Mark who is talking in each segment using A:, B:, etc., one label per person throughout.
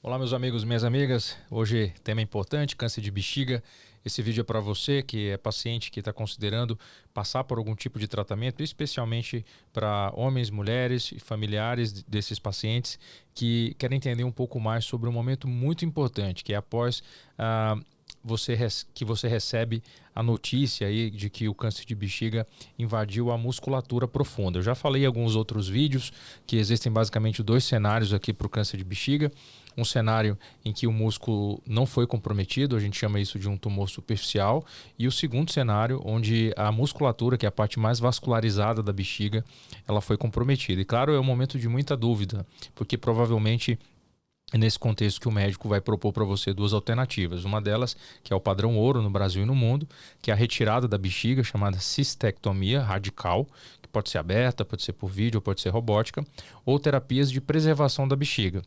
A: Olá, meus amigos, minhas amigas. Hoje, tema importante, câncer de bexiga. Esse vídeo é para você que é paciente que está considerando passar por algum tipo de tratamento, especialmente para homens, mulheres e familiares desses pacientes que querem entender um pouco mais sobre um momento muito importante, que é após que você recebe a notícia aí de que o câncer de bexiga invadiu a musculatura profunda. Eu já falei em alguns outros vídeos que existem basicamente dois cenários aqui para o câncer de bexiga. Um cenário em que o músculo não foi comprometido, a gente chama isso de um tumor superficial, e o segundo cenário onde a musculatura, que é a parte mais vascularizada da bexiga, ela foi comprometida. E claro, é um momento de muita dúvida, porque provavelmente é nesse contexto que o médico vai propor para você duas alternativas. Uma delas, que é o padrão ouro no Brasil e no mundo, que é a retirada da bexiga, chamada cistectomia radical, que pode ser aberta, pode ser por vídeo, pode ser robótica, ou terapias de preservação da bexiga.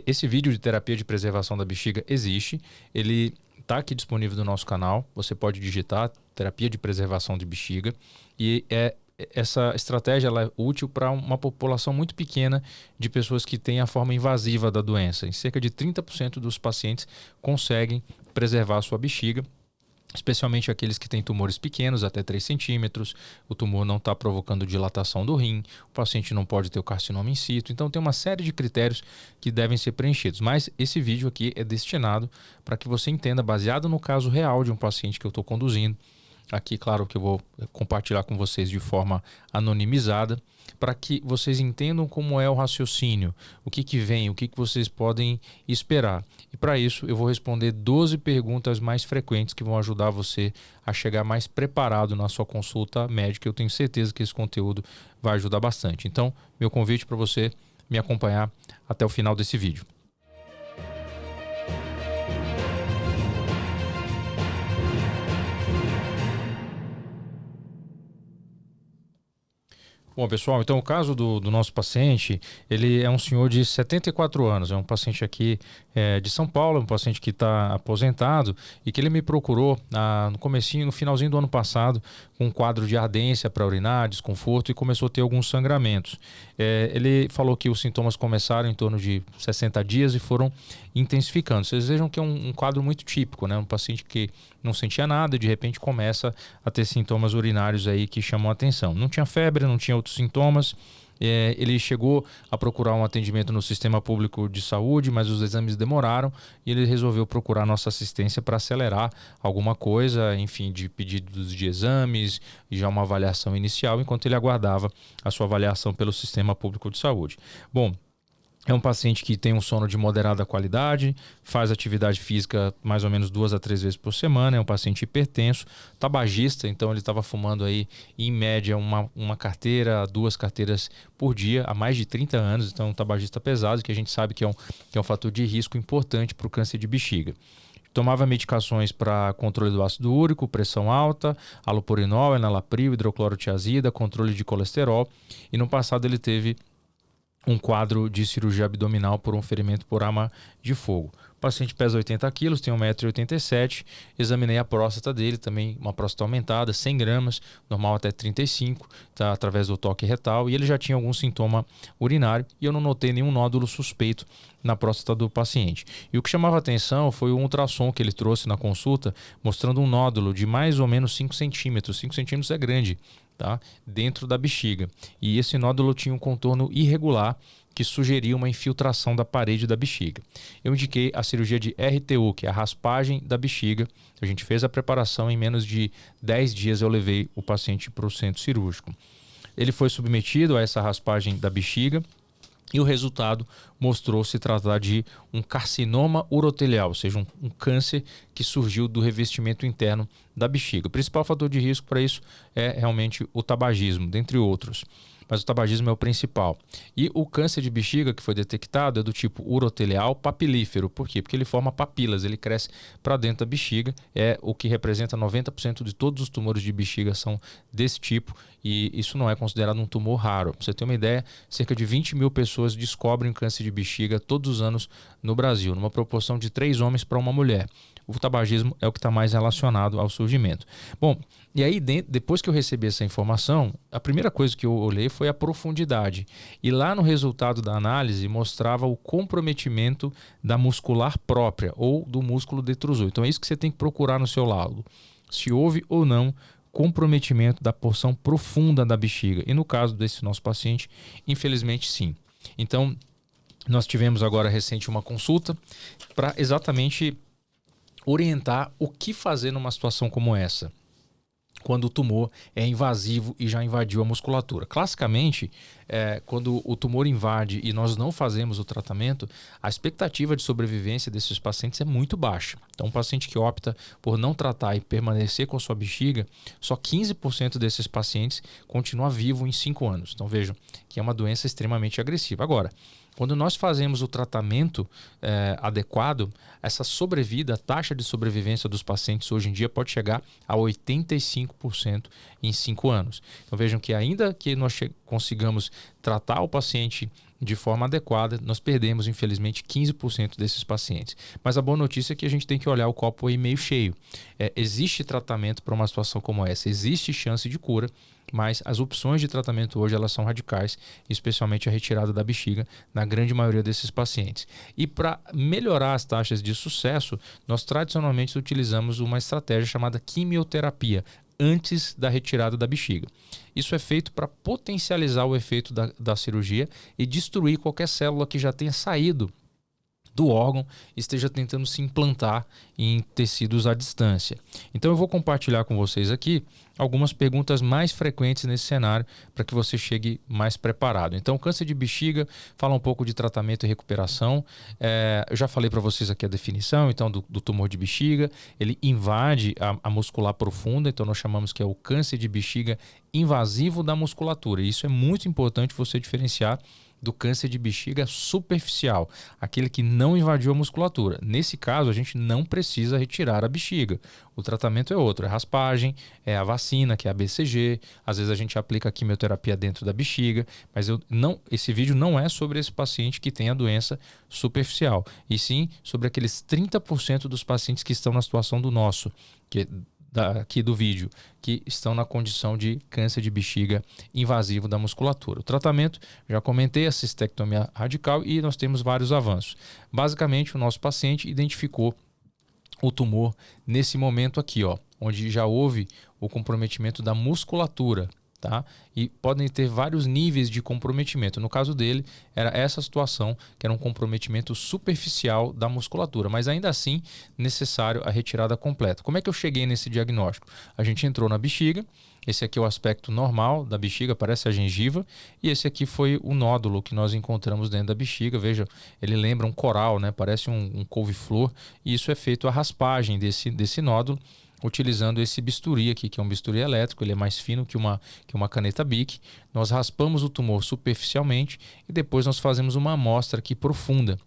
A: Esse vídeo de terapia de preservação da bexiga existe, ele está aqui disponível no nosso canal, você pode digitar terapia de preservação de bexiga e essa estratégia ela é útil para uma população muito pequena de pessoas que têm a forma invasiva da doença. Em cerca de 30% dos pacientes conseguem preservar a sua bexiga, especialmente aqueles que têm tumores pequenos, até 3 centímetros, o tumor não está provocando dilatação do rim, o paciente não pode ter o carcinoma in situ, então tem uma série de critérios que devem ser preenchidos. Mas esse vídeo aqui é destinado para que você entenda, baseado no caso real de um paciente que eu estou conduzindo. Aqui, claro que eu vou compartilhar com vocês de forma anonimizada, para que vocês entendam como é o raciocínio, o que vem, o que vocês podem esperar. E para isso eu vou responder 12 perguntas mais frequentes que vão ajudar você a chegar mais preparado na sua consulta médica. Eu tenho certeza que esse conteúdo vai ajudar bastante. Então, meu convite para você me acompanhar até o final desse vídeo. Bom, pessoal, então o caso do nosso paciente, ele é um senhor de 74 anos, é um paciente aqui de São Paulo, um paciente que está aposentado e que ele me procurou no finalzinho do ano passado com um quadro de ardência para urinar, desconforto e começou a ter alguns sangramentos. Ele falou que os sintomas começaram em torno de 60 dias e foram intensificando. Vocês vejam que é um quadro muito típico, né? Um paciente que não sentia nada e de repente começa a ter sintomas urinários aí que chamam a atenção. Não tinha febre, não tinha outros sintomas. Ele chegou a procurar um atendimento no sistema público de saúde, mas os exames demoraram e ele resolveu procurar nossa assistência para acelerar alguma coisa, enfim, de pedidos de exames e já uma avaliação inicial, enquanto ele aguardava a sua avaliação pelo sistema público de saúde. Bom, é um paciente que tem um sono de moderada qualidade, faz atividade física mais ou menos 2 a 3 vezes por semana, é um paciente hipertenso, tabagista, então ele estava fumando aí em média uma carteira, 2 carteiras por dia há mais de 30 anos, então é um tabagista pesado, que a gente sabe que é um fator de risco importante para o câncer de bexiga. Tomava medicações para controle do ácido úrico, pressão alta, alopurinol, enalapril, hidroclorotiazida, controle de colesterol, e no passado ele teve um quadro de cirurgia abdominal por um ferimento por arma de fogo. O paciente pesa 80 quilos, tem 1,87 m, examinei a próstata dele, também uma próstata aumentada, 100 gramas, normal até 35, tá, através do toque retal, e ele já tinha algum sintoma urinário e eu não notei nenhum nódulo suspeito na próstata do paciente. E o que chamava atenção foi o ultrassom que ele trouxe na consulta, mostrando um nódulo de mais ou menos 5 centímetros. 5 centímetros é grande, tá? Dentro da bexiga. E esse nódulo tinha um contorno irregular que sugeria uma infiltração da parede da bexiga. Eu indiquei a cirurgia de RTU, que é a raspagem da bexiga. A gente fez a preparação, em menos de 10 dias eu levei o paciente para o centro cirúrgico. Ele foi submetido a essa raspagem da bexiga e o resultado mostrou se tratar de um carcinoma urotelial, ou seja, um câncer que surgiu do revestimento interno da bexiga. O principal fator de risco para isso é realmente o tabagismo, dentre outros. Mas o tabagismo é o principal. E o câncer de bexiga que foi detectado é do tipo urotelial papilífero. Por quê? Porque ele forma papilas, ele cresce para dentro da bexiga. É o que representa 90% de todos os tumores de bexiga são desse tipo. E isso não é considerado um tumor raro. Pra você ter uma ideia, cerca de 20 mil pessoas descobrem câncer de bexiga todos os anos no Brasil, numa proporção de 3 homens para uma mulher. o tabagismo é o que está mais relacionado ao surgimento. Bom, e aí depois que eu recebi essa informação, a primeira coisa que eu olhei foi a profundidade. E lá no resultado da análise mostrava o comprometimento da muscular própria ou do músculo detrusor. Então é isso que você tem que procurar no seu laudo. Se houve ou não comprometimento da porção profunda da bexiga. E no caso desse nosso paciente, infelizmente sim. Então, nós tivemos agora recente uma consulta para exatamente orientar o que fazer numa situação como essa, quando o tumor é invasivo e já invadiu a musculatura. Classicamente, quando o tumor invade e nós não fazemos o tratamento, a expectativa de sobrevivência desses pacientes é muito baixa. Então, um paciente que opta por não tratar e permanecer com a sua bexiga, só 15% desses pacientes continua vivo em 5 anos. Então, vejam que é uma doença extremamente agressiva. Agora, quando nós fazemos o tratamento adequado, essa sobrevida, a taxa de sobrevivência dos pacientes hoje em dia pode chegar a 85% em 5 anos. Então vejam que ainda que nós consigamos tratar o paciente de forma adequada, nós perdemos infelizmente 15% desses pacientes. Mas a boa notícia é que a gente tem que olhar o copo aí meio cheio. Existe tratamento para uma situação como essa, existe chance de cura, mas as opções de tratamento hoje elas são radicais, especialmente a retirada da bexiga na grande maioria desses pacientes. E para melhorar as taxas de sucesso, nós tradicionalmente utilizamos uma estratégia chamada quimioterapia antes da retirada da bexiga. Isso é feito para potencializar o efeito da cirurgia e destruir qualquer célula que já tenha saído do órgão e esteja tentando se implantar em tecidos à distância. Então eu vou compartilhar com vocês aqui algumas perguntas mais frequentes nesse cenário para que você chegue mais preparado. Então, câncer de bexiga, fala um pouco de tratamento e recuperação. Eu já falei para vocês aqui a definição então do tumor de bexiga. Ele invade a muscular profunda, então nós chamamos que é o câncer de bexiga invasivo da musculatura. E isso é muito importante você diferenciar do câncer de bexiga superficial, aquele que não invadiu a musculatura. Nesse caso, a gente não precisa retirar a bexiga. O tratamento é outro, é raspagem, é a vacina, que é a BCG. Às vezes a gente aplica a quimioterapia dentro da bexiga, mas esse vídeo não é sobre esse paciente que tem a doença superficial, e sim sobre aqueles 30% dos pacientes que estão na situação do nosso, aqui do vídeo, que estão na condição de câncer de bexiga invasivo da musculatura. O tratamento, já comentei, a cistectomia radical, e nós temos vários avanços. Basicamente, o nosso paciente identificou o tumor nesse momento aqui, onde já houve o comprometimento da musculatura. Tá? E podem ter vários níveis de comprometimento. No caso dele, era essa situação, que era um comprometimento superficial da musculatura, mas ainda assim necessário a retirada completa. Como é que eu cheguei nesse diagnóstico? A gente entrou na bexiga, esse aqui é o aspecto normal da bexiga, parece a gengiva, e esse aqui foi o nódulo que nós encontramos dentro da bexiga. Veja, ele lembra um coral, né? Parece um couve-flor, e isso é feito a raspagem desse nódulo, utilizando esse bisturi aqui, que é um bisturi elétrico. Ele é mais fino que uma caneta Bic. Nós raspamos o tumor superficialmente e depois nós fazemos uma amostra aqui profunda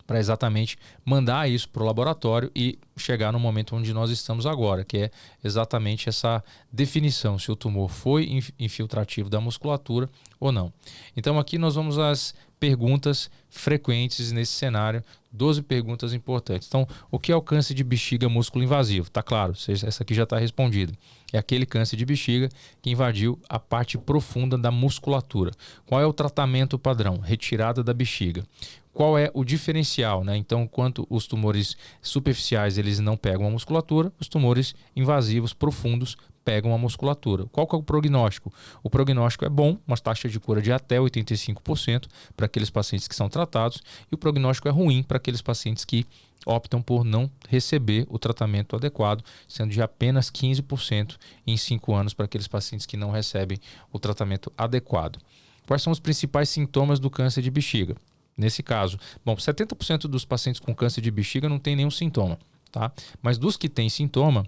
A: para exatamente mandar isso para o laboratório e chegar no momento onde nós estamos agora, que é exatamente essa definição, se o tumor foi infiltrativo da musculatura ou não. Então aqui nós vamos às perguntas frequentes nesse cenário, 12 perguntas importantes. Então, o que é o câncer de bexiga músculo invasivo? Tá claro, essa aqui já está respondida. É aquele câncer de bexiga que invadiu a parte profunda da musculatura. Qual é o tratamento padrão? Retirada da bexiga. Qual é o diferencial, né? Então, enquanto os tumores superficiais eles não pegam a musculatura, os tumores invasivos profundos pegam a musculatura. Qual que é o prognóstico? O prognóstico é bom, uma taxa de cura de até 85% para aqueles pacientes que são tratados, e o prognóstico é ruim para aqueles pacientes que optam por não receber o tratamento adequado, sendo de apenas 15% em 5 anos para aqueles pacientes que não recebem o tratamento adequado. Quais são os principais sintomas do câncer de bexiga? Nesse caso, 70% dos pacientes com câncer de bexiga não tem nenhum sintoma, tá? Mas dos que têm sintoma,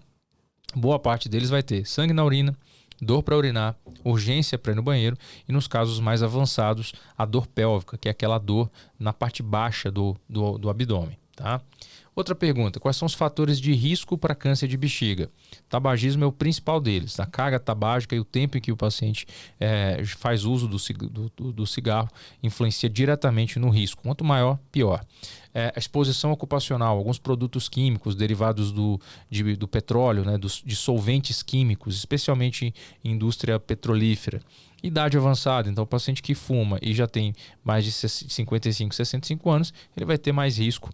A: boa parte deles vai ter sangue na urina, dor para urinar, urgência para ir no banheiro e, nos casos mais avançados, a dor pélvica, que é aquela dor na parte baixa do abdômen. Tá? Outra pergunta, quais são os fatores de risco para câncer de bexiga? Tabagismo é o principal deles. A carga tabágica e o tempo em que o paciente faz uso do cigarro influencia diretamente no risco. Quanto maior, pior. A exposição ocupacional, alguns produtos químicos derivados do petróleo, né, de solventes químicos, especialmente em indústria petrolífera. Idade avançada, então o paciente que fuma e já tem mais de 55, 65 anos, ele vai ter mais risco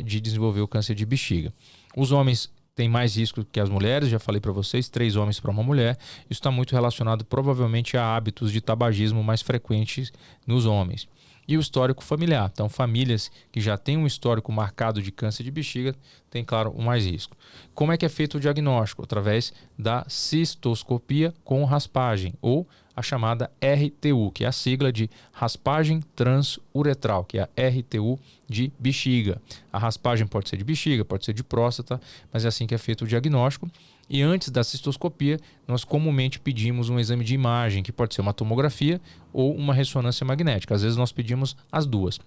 A: de desenvolver o câncer de bexiga. Os homens têm mais risco que as mulheres, já falei para vocês, 3 homens para uma mulher. Isso está muito relacionado provavelmente a hábitos de tabagismo mais frequentes nos homens. E o histórico familiar. Então, famílias que já têm um histórico marcado de câncer de bexiga têm, claro, o mais risco. Como é que é feito o diagnóstico? Através da cistoscopia com raspagem, ou a chamada RTU, que é a sigla de raspagem transuretral, que é a RTU de bexiga. A raspagem pode ser de bexiga, pode ser de próstata, mas é assim que é feito o diagnóstico. E antes da cistoscopia, nós comumente pedimos um exame de imagem, que pode ser uma tomografia ou uma ressonância magnética. Às vezes nós pedimos as duas.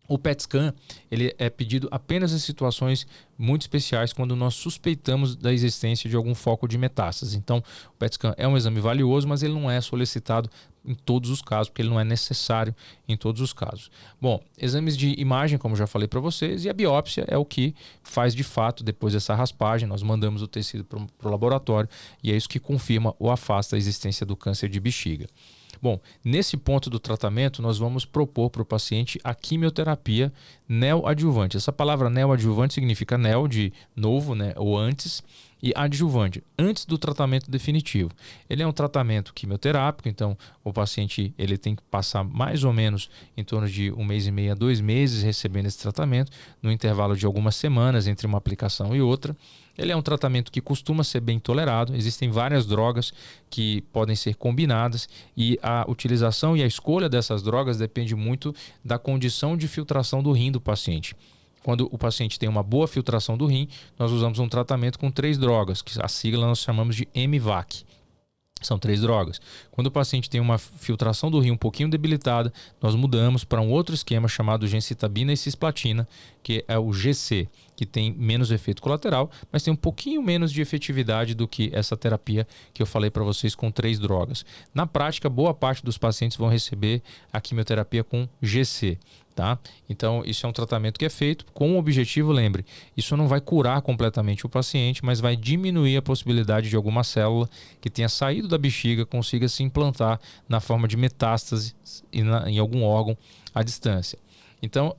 A: O PET scan ele é pedido apenas em situações muito especiais, quando nós suspeitamos da existência de algum foco de metástase. Então, o PET scan é um exame valioso, mas ele não é solicitado em todos os casos, porque ele não é necessário em todos os casos. Bom, exames de imagem, como já falei para vocês, e a biópsia é o que faz de fato, depois dessa raspagem, nós mandamos o tecido para o laboratório e é isso que confirma ou afasta a existência do câncer de bexiga. Bom, nesse ponto do tratamento, nós vamos propor para o paciente a quimioterapia neoadjuvante. Essa palavra neoadjuvante significa neo de novo, né, ou antes, e adjuvante, antes do tratamento definitivo. Ele é um tratamento quimioterápico, então o paciente ele tem que passar mais ou menos em torno de 1 mês e meio a 2 meses recebendo esse tratamento, no intervalo de algumas semanas entre uma aplicação e outra. Ele é um tratamento que costuma ser bem tolerado, existem várias drogas que podem ser combinadas e a utilização e a escolha dessas drogas depende muito da condição de filtração do rim do paciente. Quando o paciente tem uma boa filtração do rim, nós usamos um tratamento com 3 drogas, que a sigla nós chamamos de MVAC. São 3 drogas. Quando o paciente tem uma filtração do rim um pouquinho debilitada, nós mudamos para um outro esquema chamado gencitabina e cisplatina, que é o GC, que tem menos efeito colateral, mas tem um pouquinho menos de efetividade do que essa terapia que eu falei para vocês com 3 drogas. Na prática, boa parte dos pacientes vão receber a quimioterapia com GC. Tá? Então, isso é um tratamento que é feito com o objetivo, lembre, isso não vai curar completamente o paciente, mas vai diminuir a possibilidade de alguma célula que tenha saído da bexiga consiga se implantar na forma de metástase em algum órgão à distância. Então,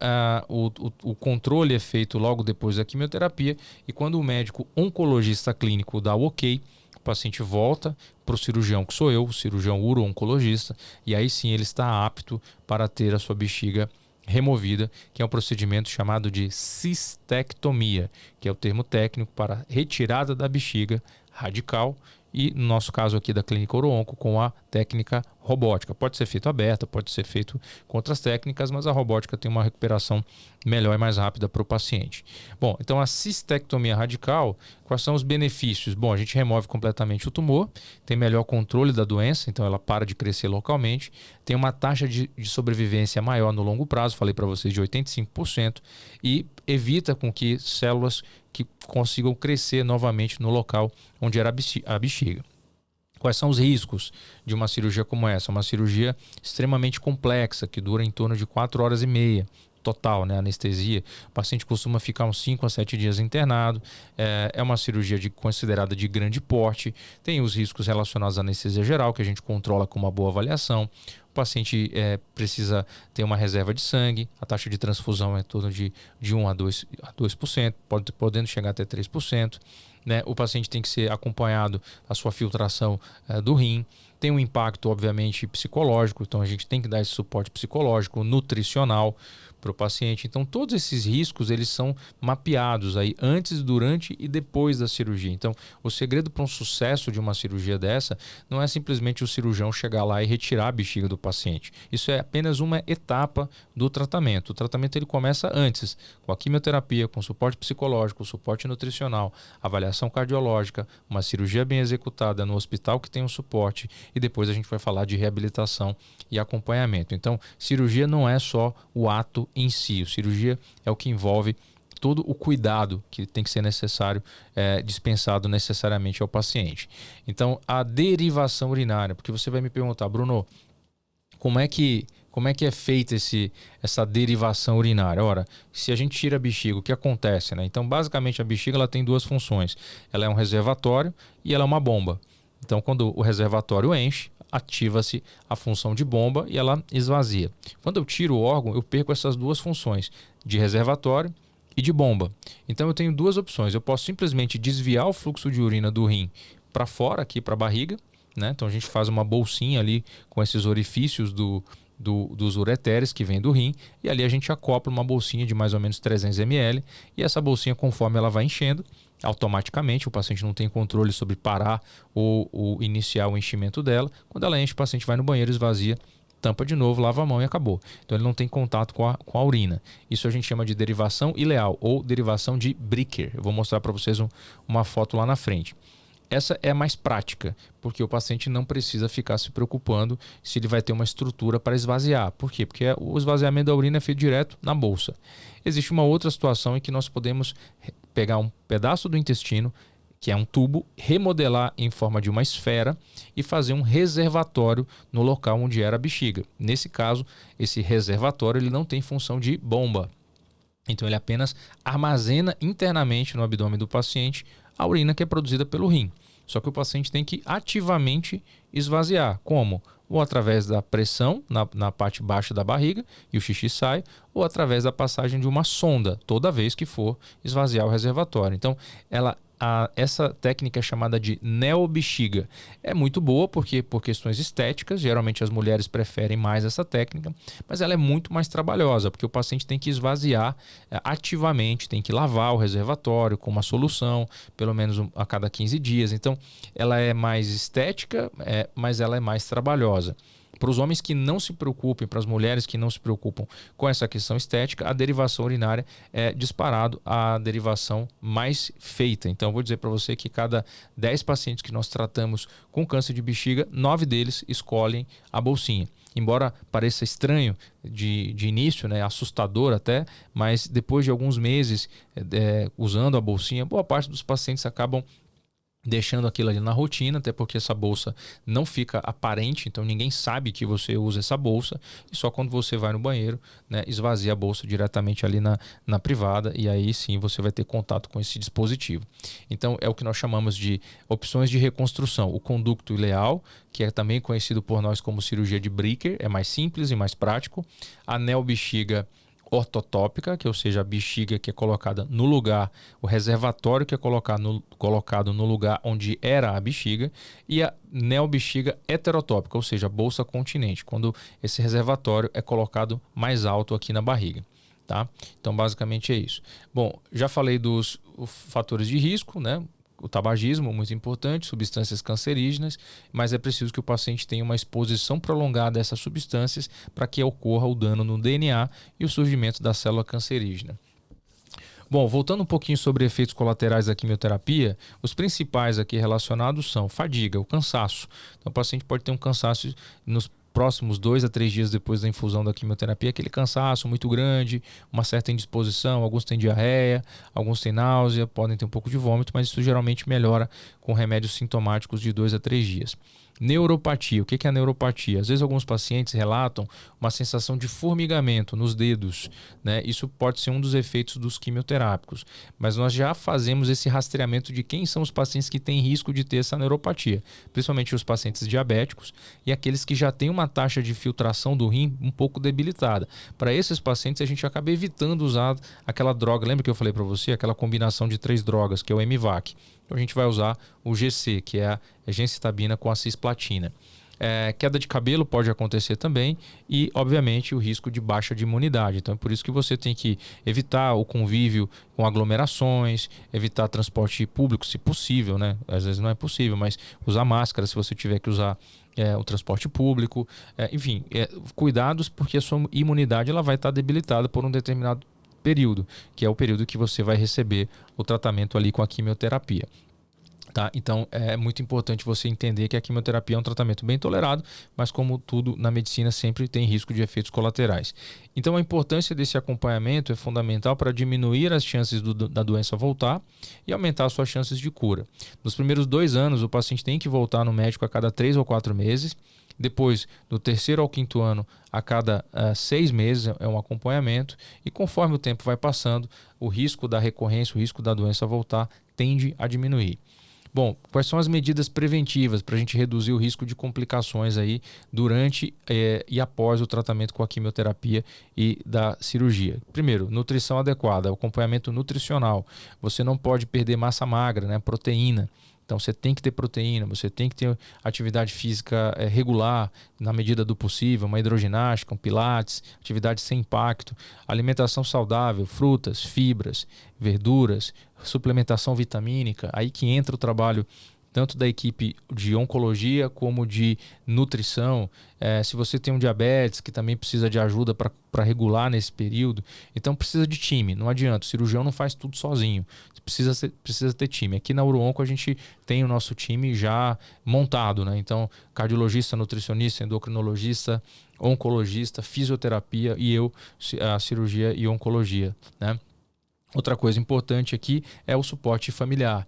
A: o controle é feito logo depois da quimioterapia e quando o médico oncologista clínico dá o ok, o paciente volta para o cirurgião, que sou eu, o cirurgião uro-oncologista, e aí sim ele está apto para ter a sua bexiga removida, que é um procedimento chamado de cistectomia, que é o termo técnico para retirada da bexiga radical e, no nosso caso aqui da Clínica Uro-Onco, com a técnica robótica. Pode ser feito aberta, pode ser feito com outras técnicas, mas a robótica tem uma recuperação melhor e mais rápida para o paciente. Bom, então a cistectomia radical, quais são os benefícios? Bom, a gente remove completamente o tumor, tem melhor controle da doença, então ela para de crescer localmente, tem uma taxa de sobrevivência maior no longo prazo, falei para vocês de 85%, e evita com que células que consigam crescer novamente no local onde era a bexiga. Quais são os riscos de uma cirurgia como essa? Uma cirurgia extremamente complexa, que dura em torno de 4 horas e meia total, né? Anestesia. O paciente costuma ficar uns 5 a 7 dias internado. É uma cirurgia considerada de grande porte. Tem os riscos relacionados à anestesia geral, que a gente controla com uma boa avaliação. O paciente precisa ter uma reserva de sangue. A taxa de transfusão é em torno de 1 a 2%, podendo chegar até 3%. Né? O paciente tem que ser acompanhado a sua filtração do rim. Tem um impacto, obviamente, psicológico, então a gente tem que dar esse suporte psicológico, nutricional para o paciente. Então, todos esses riscos eles são mapeados aí antes, durante e depois da cirurgia. Então, o segredo para um sucesso de uma cirurgia dessa não é simplesmente o cirurgião chegar lá e retirar a bexiga do paciente. Isso é apenas uma etapa do tratamento. O tratamento ele começa antes, com a quimioterapia, com suporte psicológico, suporte nutricional, avaliação cardiológica, uma cirurgia bem executada no hospital que tem um suporte e depois a gente vai falar de reabilitação e acompanhamento. Então, cirurgia não é só o ato em si. Cirurgia é o que envolve todo o cuidado que tem que ser necessário, dispensado necessariamente ao paciente. Então, a derivação urinária, porque você vai me perguntar, Bruno, como é que é feita essa derivação urinária? Ora, se a gente tira a bexiga, o que acontece, né? Então, basicamente, a bexiga ela tem duas funções. Ela é um reservatório e ela é uma bomba. Então, quando o reservatório enche, ativa-se a função de bomba e ela esvazia. Quando eu tiro o órgão, eu perco essas duas funções, de reservatório e de bomba. Então, eu tenho duas opções. Eu posso simplesmente desviar o fluxo de urina do rim para fora, aqui para a barriga, né? Então, a gente faz uma bolsinha ali com esses orifícios dos ureteres que vem do rim, e ali a gente acopla uma bolsinha de mais ou menos 300 ml, e essa bolsinha, conforme ela vai enchendo, automaticamente o paciente não tem controle sobre parar ou iniciar o enchimento dela. Quando ela enche, o paciente vai no banheiro, esvazia, tampa de novo, lava a mão e acabou. Então ele não tem contato com a urina. Isso a gente chama de derivação ileal ou derivação de Bricker. Eu vou mostrar para vocês uma foto lá na frente. Essa é mais prática, porque o paciente não precisa ficar se preocupando se ele vai ter uma estrutura para esvaziar. Por quê? Porque o esvaziamento da urina é feito direto na bolsa. Existe uma outra situação em que nós podemos pegar um pedaço do intestino, que é um tubo, remodelar em forma de uma esfera e fazer um reservatório no local onde era a bexiga. Nesse caso, esse reservatório ele não tem função de bomba. Então ele apenas armazena internamente no abdômen do paciente a urina que é produzida pelo rim. Só que o paciente tem que ativamente esvaziar. Como? Ou através da pressão na parte baixa da barriga e o xixi sai, ou através da passagem de uma sonda, toda vez que for esvaziar o reservatório. Então, essa técnica é chamada de neobexiga. É muito boa porque por questões estéticas, geralmente as mulheres preferem mais essa técnica, mas ela é muito mais trabalhosa, porque o paciente tem que esvaziar ativamente, tem que lavar o reservatório com uma solução, pelo menos a cada 15 dias. Então, ela é mais estética, mas ela é mais trabalhosa. Para os homens que não se preocupem, para as mulheres que não se preocupam com essa questão estética, a derivação urinária é disparado a derivação mais feita. Então, eu vou dizer para você que cada 10 pacientes que nós tratamos com câncer de bexiga, 9 deles escolhem a bolsinha. Embora pareça estranho de início, né, assustador até, mas depois de alguns meses usando a bolsinha, boa parte dos pacientes acabam deixando aquilo ali na rotina, até porque essa bolsa não fica aparente, então ninguém sabe que você usa essa bolsa, e só quando você vai no banheiro, né, esvazia a bolsa diretamente ali na privada, e aí sim você vai ter contato com esse dispositivo. Então é o que nós chamamos de opções de reconstrução. O conducto ileal, que é também conhecido por nós como cirurgia de Bricker, é mais simples e mais prático. A neobexiga ortotópica, que ou seja, a bexiga que é colocada no lugar, o reservatório que é colocado no lugar onde era a bexiga, e a neobexiga heterotópica, ou seja, a bolsa continente, quando esse reservatório é colocado mais alto aqui na barriga. Tá? Então, basicamente é isso. Bom, já falei dos fatores de risco, né? O tabagismo, muito importante, substâncias cancerígenas, mas é preciso que o paciente tenha uma exposição prolongada a essas substâncias para que ocorra o dano no DNA e o surgimento da célula cancerígena. Bom, voltando um pouquinho sobre efeitos colaterais da quimioterapia, os principais aqui relacionados são fadiga, o cansaço. Então, o paciente pode ter um cansaço nos próximos 2 a 3 dias depois da infusão da quimioterapia, aquele cansaço muito grande, uma certa indisposição, alguns têm diarreia, alguns têm náusea, podem ter um pouco de vômito, mas isso geralmente melhora com remédios sintomáticos de 2 a 3 dias. Neuropatia. O que é a neuropatia? Às vezes alguns pacientes relatam uma sensação de formigamento nos dedos, né? Isso pode ser um dos efeitos dos quimioterápicos, mas nós já fazemos esse rastreamento de quem são os pacientes que têm risco de ter essa neuropatia, principalmente os pacientes diabéticos e aqueles que já têm uma taxa de filtração do rim um pouco debilitada. Para esses pacientes a gente acaba evitando usar aquela droga, lembra que eu falei para você? Aquela combinação de 3 drogas, que é o MVAC. Então a gente vai usar o GC, que é a gencitabina com a cisplatina. Queda de cabelo pode acontecer também e, obviamente, o risco de baixa de imunidade. Então é por isso que você tem que evitar o convívio com aglomerações, evitar transporte público, se possível, né? Às vezes não é possível, mas usar máscara se você tiver que usar o transporte público. Enfim, cuidados, porque a sua imunidade ela vai estar debilitada por um determinado período, que é o período que você vai receber o tratamento ali com a quimioterapia. Tá? Então é muito importante você entender que a quimioterapia é um tratamento bem tolerado, mas como tudo na medicina sempre tem risco de efeitos colaterais. Então a importância desse acompanhamento é fundamental para diminuir as chances da doença voltar e aumentar as suas chances de cura. Nos primeiros 2 anos o paciente tem que voltar no médico a cada 3 ou 4 meses. Depois, do 3º ao 5º ano, a cada 6 meses é um acompanhamento, e conforme o tempo vai passando, o risco da recorrência, o risco da doença voltar tende a diminuir. Bom, quais são as medidas preventivas para a gente reduzir o risco de complicações aí durante e após o tratamento com a quimioterapia e da cirurgia? Primeiro, nutrição adequada, acompanhamento nutricional. Você não pode perder massa magra, né, proteína. Então você tem que ter proteína, você tem que ter atividade física regular na medida do possível, uma hidroginástica, um pilates, atividade sem impacto, alimentação saudável, frutas, fibras, verduras, suplementação vitamínica. Aí que entra o trabalho tanto da equipe de oncologia como de nutrição. Se você tem um diabetes que também precisa de ajuda para regular nesse período, então precisa de time, não adianta, o cirurgião não faz tudo sozinho, precisa ter time. Aqui na UroOnco a gente tem o nosso time já montado, né? Então cardiologista, nutricionista, endocrinologista, oncologista, fisioterapia e eu, a cirurgia e oncologia, né? Outra coisa importante aqui é o suporte familiar,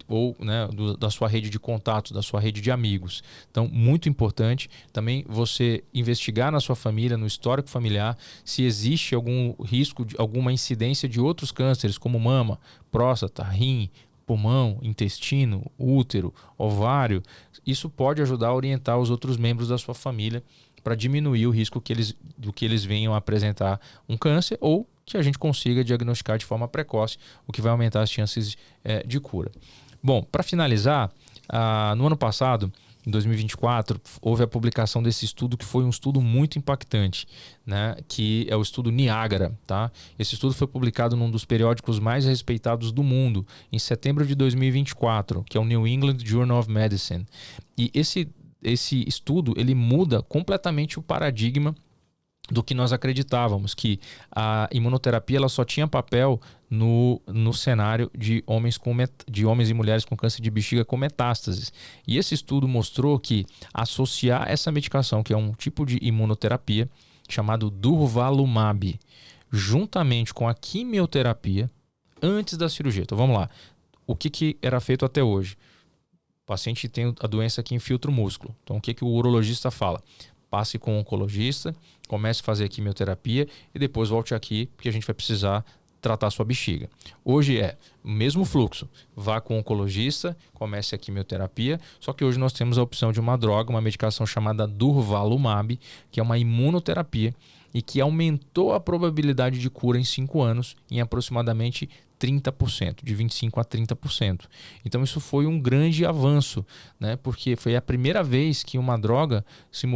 A: ou né, da sua rede de contatos, da sua rede de amigos. Então, muito importante também você investigar na sua família, no histórico familiar, se existe algum risco, alguma incidência de outros cânceres, como mama, próstata, rim, pulmão, intestino, útero, ovário. Isso pode ajudar a orientar os outros membros da sua família para diminuir o risco do que eles venham a apresentar um câncer ou que a gente consiga diagnosticar de forma precoce, o que vai aumentar as chances de cura. Bom, para finalizar, no ano passado, em 2024, houve a publicação desse estudo que foi um estudo muito impactante, né? Que é o estudo Niágara. Tá? Esse estudo foi publicado num dos periódicos mais respeitados do mundo, em setembro de 2024, que é o New England Journal of Medicine. E esse estudo ele muda completamente o paradigma do que nós acreditávamos, que a imunoterapia ela só tinha papel no cenário de homens e mulheres com câncer de bexiga com metástases. E esse estudo mostrou que associar essa medicação, que é um tipo de imunoterapia chamado Durvalumab, juntamente com a quimioterapia antes da cirurgia. Então vamos lá. O que era feito até hoje? O paciente tem a doença que infiltra o músculo. Então o que o urologista fala? Passe com o oncologista, comece a fazer a quimioterapia e depois volte aqui, porque a gente vai precisar tratar a sua bexiga. Hoje é o mesmo fluxo. Vá com o oncologista, comece a quimioterapia, só que hoje nós temos a opção de uma droga, uma medicação chamada Durvalumab, que é uma imunoterapia e que aumentou a probabilidade de cura em 5 anos em aproximadamente 30%, de 25% a 30%. Então isso foi um grande avanço, né? Porque foi a primeira vez que uma droga se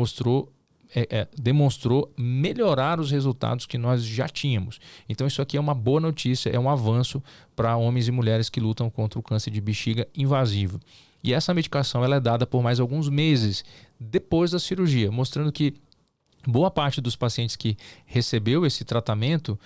A: demonstrou melhorar os resultados que nós já tínhamos. Então isso aqui é uma boa notícia, é um avanço para homens e mulheres que lutam contra o câncer de bexiga invasivo. E essa medicação ela é dada por mais alguns meses depois da cirurgia, mostrando que boa parte dos pacientes que recebeu esse tratamento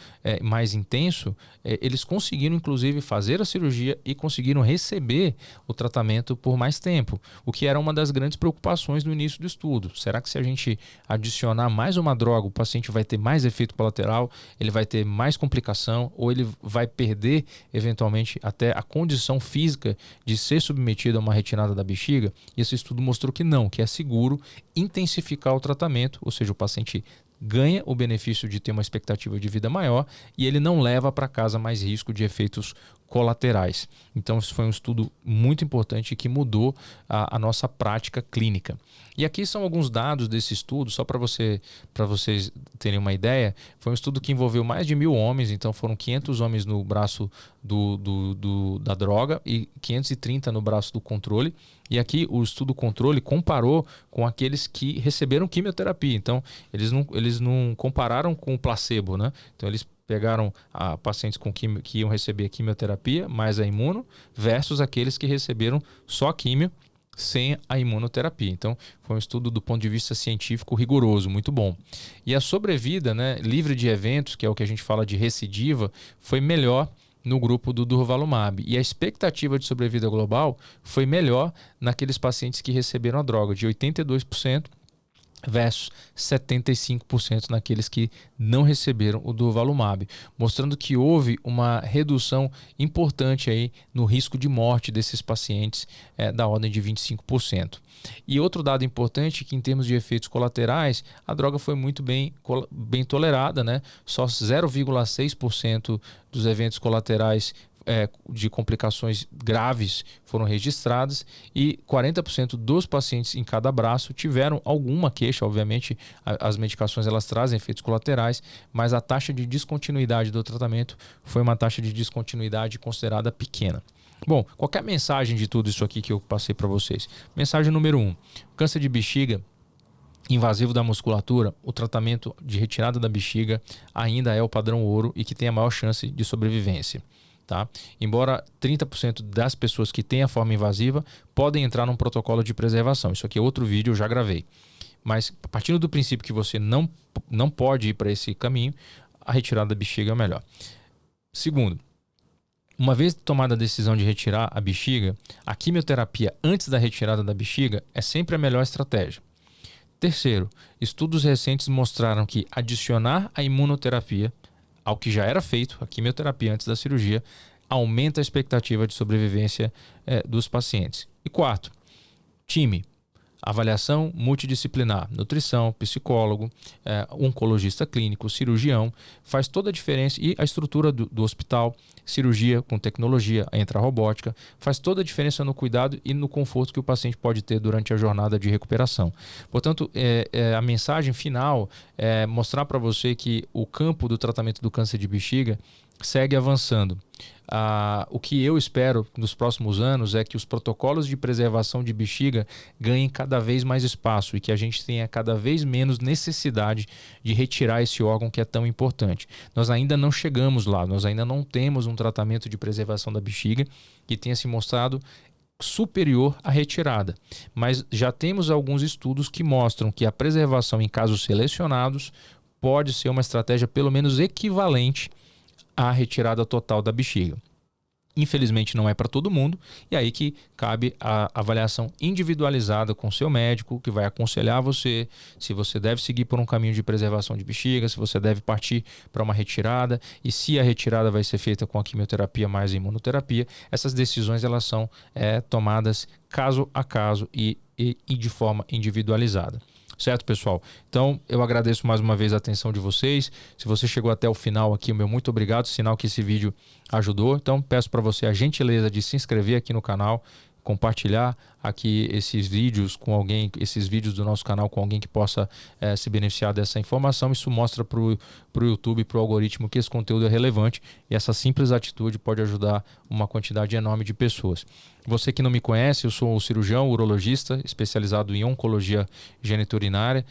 A: mais intenso, eles conseguiram inclusive fazer a cirurgia e conseguiram receber o tratamento por mais tempo, o que era uma das grandes preocupações no início do estudo. Será que se a gente adicionar mais uma droga, o paciente vai ter mais efeito colateral, ele vai ter mais complicação ou ele vai perder eventualmente até a condição física de ser submetido a uma retirada da bexiga? E esse estudo mostrou que não, que é seguro intensificar o tratamento, ou seja, o paciente ganha o benefício de ter uma expectativa de vida maior e ele não leva para casa mais risco de efeitos colaterais. Então, isso foi um estudo muito importante que mudou a nossa prática clínica. E aqui são alguns dados desse estudo, só para vocês terem uma ideia. Foi um estudo que envolveu mais de 1.000 homens, então foram 500 homens no braço da droga e 530 no braço do controle. E aqui o estudo controle comparou com aqueles que receberam quimioterapia. Então, eles não compararam com o placebo, né? Então, eles pegaram pacientes que iam receber quimioterapia mais a imuno versus aqueles que receberam só químio sem a imunoterapia. Então, foi um estudo do ponto de vista científico rigoroso, muito bom. E a sobrevida, né, livre de eventos, que é o que a gente fala de recidiva, foi melhor no grupo do durvalumab. E a expectativa de sobrevida global foi melhor naqueles pacientes que receberam a droga, de 82% versus 75% naqueles que não receberam o durvalumab, mostrando que houve uma redução importante aí no risco de morte desses pacientes da ordem de 25%. E outro dado importante é que em termos de efeitos colaterais, a droga foi muito bem tolerada, né? Só 0,6% dos eventos colaterais de complicações graves foram registradas e 40% dos pacientes em cada braço tiveram alguma queixa. Obviamente, as medicações elas trazem efeitos colaterais, mas a taxa de descontinuidade do tratamento foi uma taxa de descontinuidade considerada pequena. Bom, qual é a mensagem de tudo isso aqui que eu passei para vocês? Mensagem número 1. Câncer de bexiga invasivo da musculatura, o tratamento de retirada da bexiga ainda é o padrão ouro e que tem a maior chance de sobrevivência. Tá? Embora 30% das pessoas que têm a forma invasiva podem entrar num protocolo de preservação. Isso aqui é outro vídeo, eu já gravei. Mas partindo do princípio que você não pode ir para esse caminho, a retirada da bexiga é o melhor. Segundo, uma vez tomada a decisão de retirar a bexiga, a quimioterapia antes da retirada da bexiga é sempre a melhor estratégia. Terceiro, estudos recentes mostraram que adicionar a imunoterapia ao que já era feito, a quimioterapia antes da cirurgia, aumenta a expectativa de sobrevivência dos pacientes. E quarto, time. Avaliação multidisciplinar, nutrição, psicólogo, oncologista clínico, cirurgião, faz toda a diferença. E a estrutura do hospital, cirurgia com tecnologia, entra a robótica, faz toda a diferença no cuidado e no conforto que o paciente pode ter durante a jornada de recuperação. Portanto, a mensagem final é mostrar para você que o campo do tratamento do câncer de bexiga segue avançando. O que eu espero nos próximos anos é que os protocolos de preservação de bexiga ganhem cada vez mais espaço e que a gente tenha cada vez menos necessidade de retirar esse órgão que é tão importante. Nós ainda não chegamos lá, nós ainda não temos um tratamento de preservação da bexiga que tenha se mostrado superior à retirada, mas já temos alguns estudos que mostram que a preservação em casos selecionados pode ser uma estratégia pelo menos equivalente a retirada total da bexiga. Infelizmente não é para todo mundo, e aí que cabe a avaliação individualizada com o seu médico, que vai aconselhar você se você deve seguir por um caminho de preservação de bexiga, se você deve partir para uma retirada, e se a retirada vai ser feita com a quimioterapia mais a imunoterapia. Essas decisões elas são tomadas caso a caso e de forma individualizada. Certo, pessoal? Então, eu agradeço mais uma vez a atenção de vocês. Se você chegou até o final aqui, o meu muito obrigado, sinal que esse vídeo ajudou. Então, peço para você a gentileza de se inscrever aqui no canal, compartilhar aqui esses vídeos com alguém, esses vídeos do nosso canal com alguém que possa se beneficiar dessa informação. Isso mostra para o YouTube, para o algoritmo, que esse conteúdo é relevante e essa simples atitude pode ajudar uma quantidade enorme de pessoas. Você que não me conhece, eu sou um cirurgião urologista especializado em oncologia geniturinária,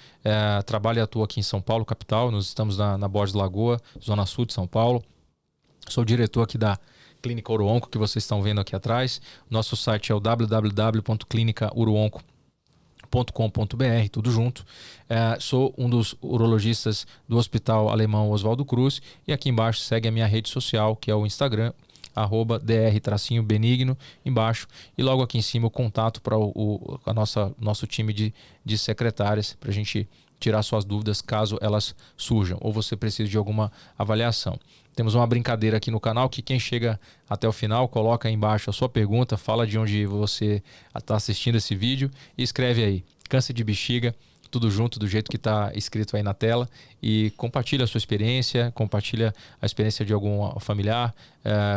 A: trabalho e atuo aqui em São Paulo, capital. Nós estamos na Borges Lagoa, zona sul de São Paulo. Sou diretor aqui da Clínica Uruonco, que vocês estão vendo aqui atrás. Nosso site é o www.clinicauruonco.com.br, tudo junto. Sou um dos urologistas do Hospital Alemão Oswaldo Cruz e aqui embaixo segue a minha rede social, que é o Instagram, @dr_benigno, embaixo, e logo aqui em cima o contato para nosso time de secretárias, para a gente tirar suas dúvidas caso elas surjam ou você precise de alguma avaliação. Temos uma brincadeira aqui no canal que quem chega até o final coloca aí embaixo a sua pergunta, fala de onde você está assistindo esse vídeo e escreve aí, câncer de bexiga, tudo junto do jeito que está escrito aí na tela, e compartilha a sua experiência, compartilha a experiência de algum familiar,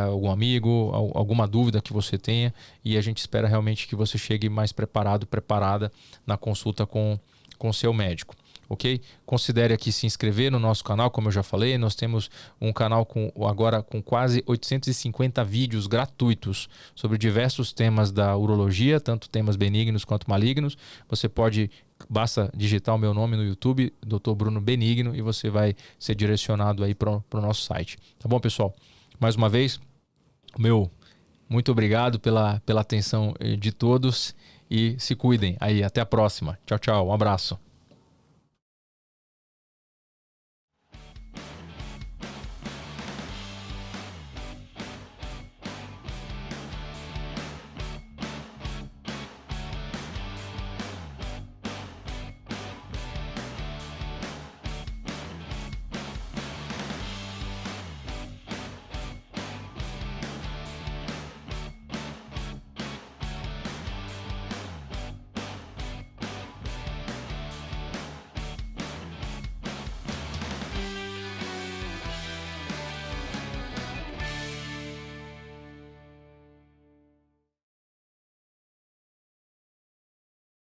A: algum amigo, alguma dúvida que você tenha, e a gente espera realmente que você chegue mais preparada na consulta com o seu médico. Ok? Considere aqui se inscrever no nosso canal, como eu já falei, nós temos um canal agora com quase 850 vídeos gratuitos sobre diversos temas da urologia, tanto temas benignos quanto malignos. Basta digitar o meu nome no YouTube, Dr. Bruno Benigno, e você vai ser direcionado aí para o nosso site. Tá bom, pessoal? Mais uma vez, muito obrigado pela atenção de todos e se cuidem aí. Até a próxima. Tchau, tchau. Um abraço.